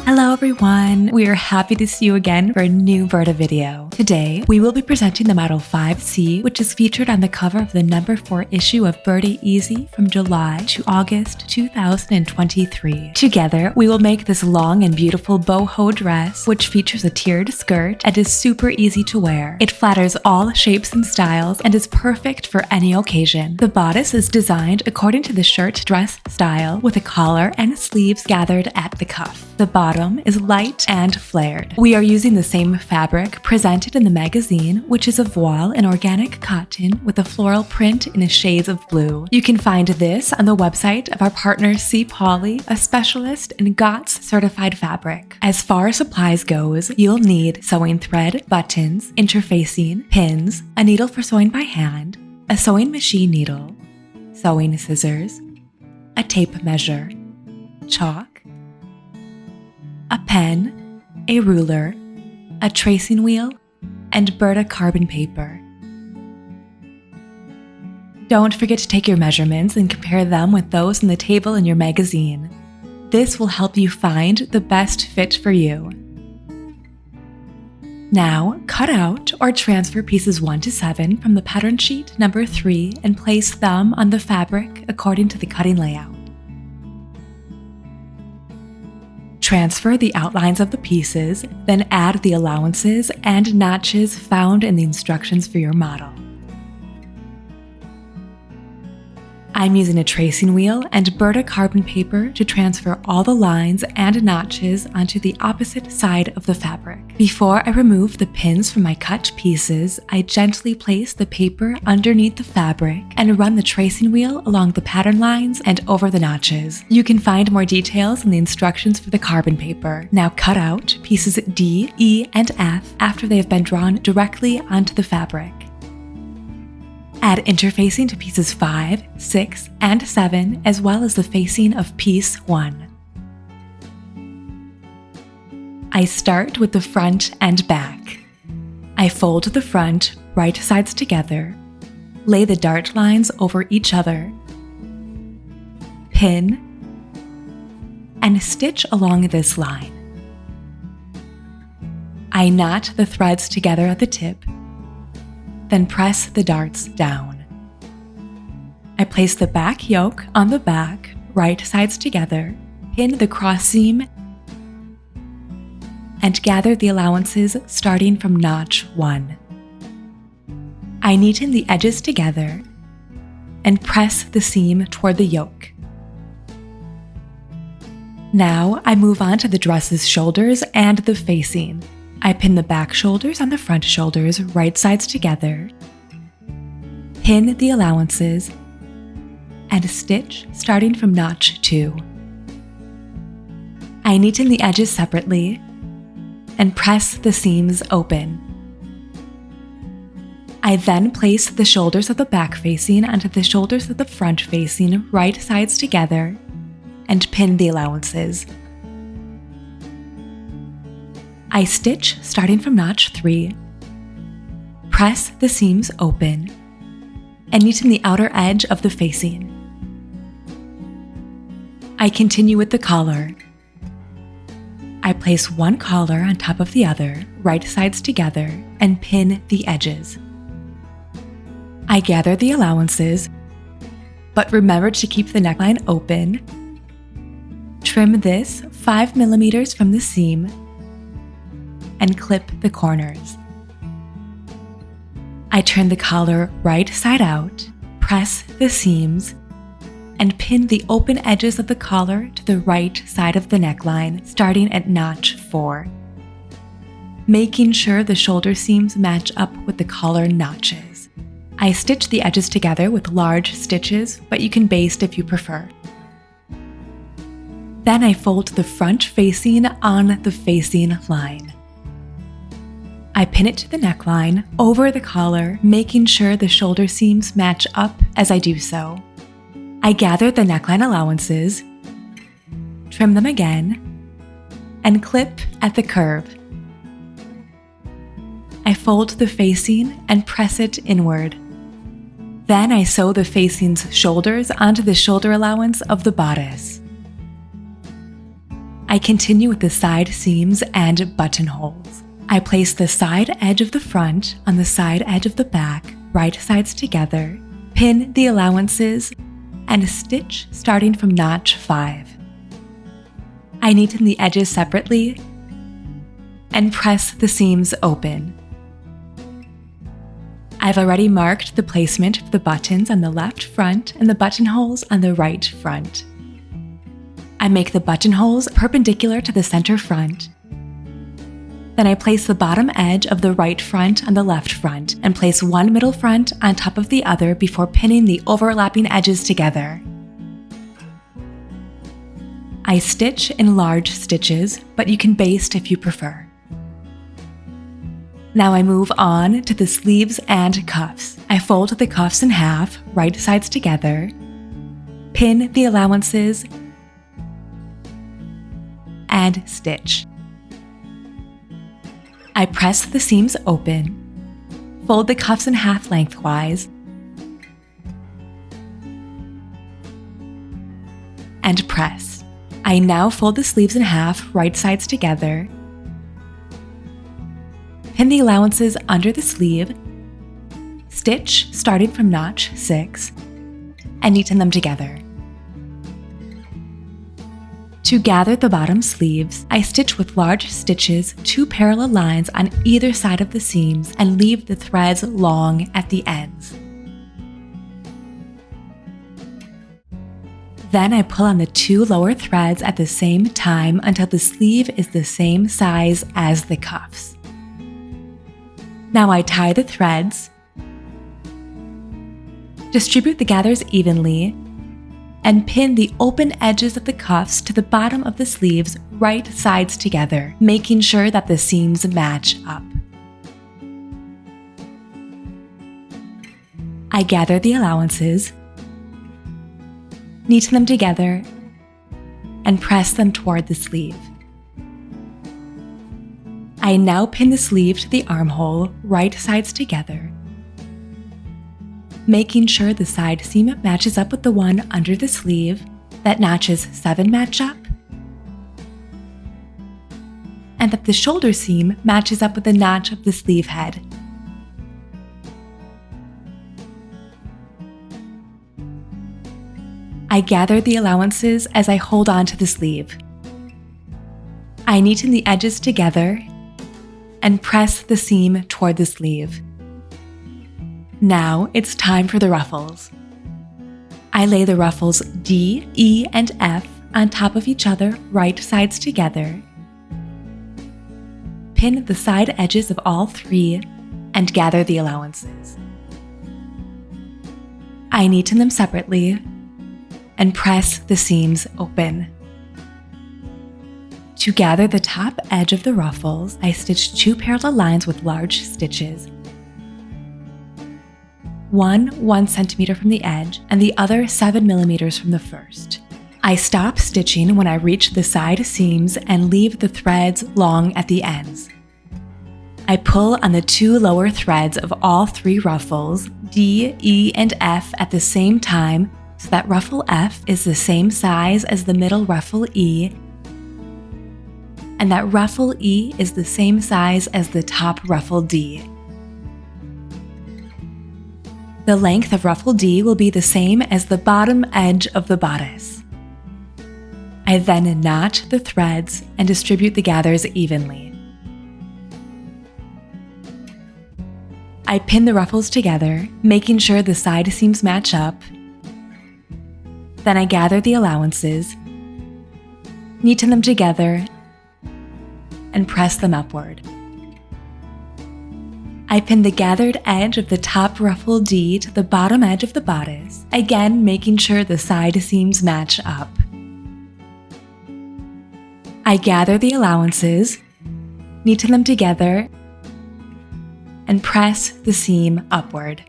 Hello everyone! We are happy to see you again for a new Burda video. Today, we will be presenting the model 5C, which is featured on the cover of the number 4 issue of Burda Easy from July to August 2023. Together, we will make this long and beautiful boho dress, which features a tiered skirt and is super easy to wear. It flatters all shapes and styles and is perfect for any occasion. The bodice is designed according to the shirt dress style with a collar and sleeves gathered at the cuff. The bottom is light and flared. We are using the same fabric presented in the magazine, which is a voile in organic cotton with a floral print in shades of blue. You can find this on the website of our partner C. Pauli, a specialist in GOTS certified fabric. As far as supplies goes, you'll need sewing thread, buttons, interfacing, pins, a needle for sewing by hand, a sewing machine needle, sewing scissors, a tape measure, chalk, a pen, a ruler, a tracing wheel, and Burda carbon paper. Don't forget to take your measurements and compare them with those in the table in your magazine. This will help you find the best fit for you. Now, cut out or transfer pieces 1 to 7 from the pattern sheet number 3 and place them on the fabric according to the cutting layout. Transfer the outlines of the pieces, then add the allowances and notches found in the instructions for your model. I'm using a tracing wheel and Burda carbon paper to transfer all the lines and notches onto the opposite side of the fabric. Before I remove the pins from my cut pieces, I gently place the paper underneath the fabric and run the tracing wheel along the pattern lines and over the notches. You can find more details in the instructions for the carbon paper. Now cut out pieces D, E, and F after they have been drawn directly onto the fabric. Add interfacing to pieces 5, 6, and 7, as well as the facing of piece 1. I start with the front and back. I fold the front right sides together, lay the dart lines over each other, pin, and stitch along this line. I knot the threads together at the tip, then press the darts down. I place the back yoke on the back, right sides together, pin the cross seam, and gather the allowances starting from notch 1. I neaten the edges together and press the seam toward the yoke. Now I move on to the dress's shoulders and the facing. I pin the back shoulders on the front shoulders right sides together, pin the allowances, and stitch starting from notch 2. I neaten the edges separately and press the seams open. I then place the shoulders of the back facing onto the shoulders of the front facing right sides together and pin the allowances. I stitch starting from notch 3, press the seams open, and neaten the outer edge of the facing. I continue with the collar. I place one collar on top of the other, right sides together, and pin the edges. I gather the allowances, but remember to keep the neckline open. Trim this 5 mm from the seam and clip the corners. I turn the collar right side out, press the seams, and pin the open edges of the collar to the right side of the neckline, starting at notch 4, making sure the shoulder seams match up with the collar notches. I stitch the edges together with large stitches, but you can baste if you prefer. Then I fold the front facing on the facing line. I pin it to the neckline over the collar, making sure the shoulder seams match up as I do so. I gather the neckline allowances, trim them again, and clip at the curve. I fold the facing and press it inward. Then I sew the facing's shoulders onto the shoulder allowance of the bodice. I continue with the side seams and buttonholes. I place the side edge of the front on the side edge of the back, right sides together, pin the allowances, and stitch starting from notch 5. I neaten the edges separately and press the seams open. I've already marked the placement of the buttons on the left front and the buttonholes on the right front. I make the buttonholes perpendicular to the center front. Then I place the bottom edge of the right front on the left front and place one middle front on top of the other before pinning the overlapping edges together. I stitch in large stitches, but you can baste if you prefer. Now I move on to the sleeves and cuffs. I fold the cuffs in half, right sides together, pin the allowances, and stitch. I press the seams open, fold the cuffs in half lengthwise, and press. I now fold the sleeves in half, right sides together, pin the allowances under the sleeve, stitch starting from notch 6, and neaten them together. To gather the bottom sleeves, I stitch with large stitches 2 parallel lines on either side of the seams and leave the threads long at the ends. Then I pull on the 2 lower threads at the same time until the sleeve is the same size as the cuffs. Now I tie the threads, distribute the gathers evenly, and pin the open edges of the cuffs to the bottom of the sleeves right sides together, making sure that the seams match up. I gather the allowances, neaten them together, and press them toward the sleeve. I now pin the sleeve to the armhole right sides together, making sure the side seam matches up with the one under the sleeve, that notches 7 match up, and that the shoulder seam matches up with the notch of the sleeve head. I gather the allowances as I hold on to the sleeve. I neaten the edges together and press the seam toward the sleeve. Now it's time for the ruffles. I lay the ruffles D, E, and F on top of each other, right sides together. Pin the side edges of all 3 and gather the allowances. I neaten them separately and press the seams open. To gather the top edge of the ruffles, I stitch 2 parallel lines with large stitches. One 1 centimeter from the edge and the other 7 millimeters from the first. I stop stitching when I reach the side seams and leave the threads long at the ends. I pull on the 2 lower threads of all 3 ruffles, D, E, and F at the same time so that ruffle F is the same size as the middle ruffle E, and that ruffle E is the same size as the top ruffle D. The length of ruffle D will be the same as the bottom edge of the bodice. I then knot the threads and distribute the gathers evenly. I pin the ruffles together, making sure the side seams match up. Then I gather the allowances, neaten them together, and press them upward. I pin the gathered edge of the top ruffle D to the bottom edge of the bodice, again making sure the side seams match up. I gather the allowances, neaten them together, and press the seam upward.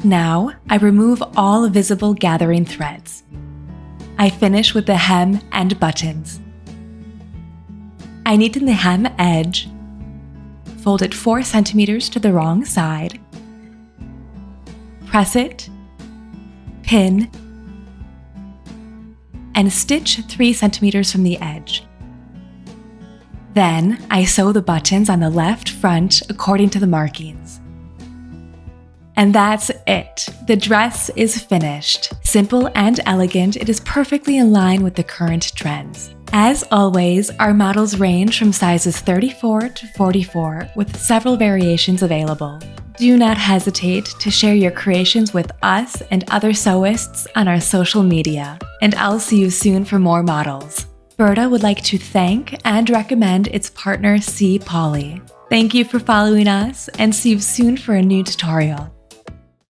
Now, I remove all visible gathering threads. I finish with the hem and buttons. I neaten the hem edge, fold it 4 centimeters to the wrong side, press it, pin, and stitch 3 centimeters from the edge. Then, I sew the buttons on the left front according to the markings. And that's it. The dress is finished. Simple and elegant, it is perfectly in line with the current trends. As always, our models range from sizes 34 to 44 with several variations available. Do not hesitate to share your creations with us and other sewists on our social media. And I'll see you soon for more models. Burda would like to thank and recommend its partner C. Poly. Thank you for following us and see you soon for a new tutorial.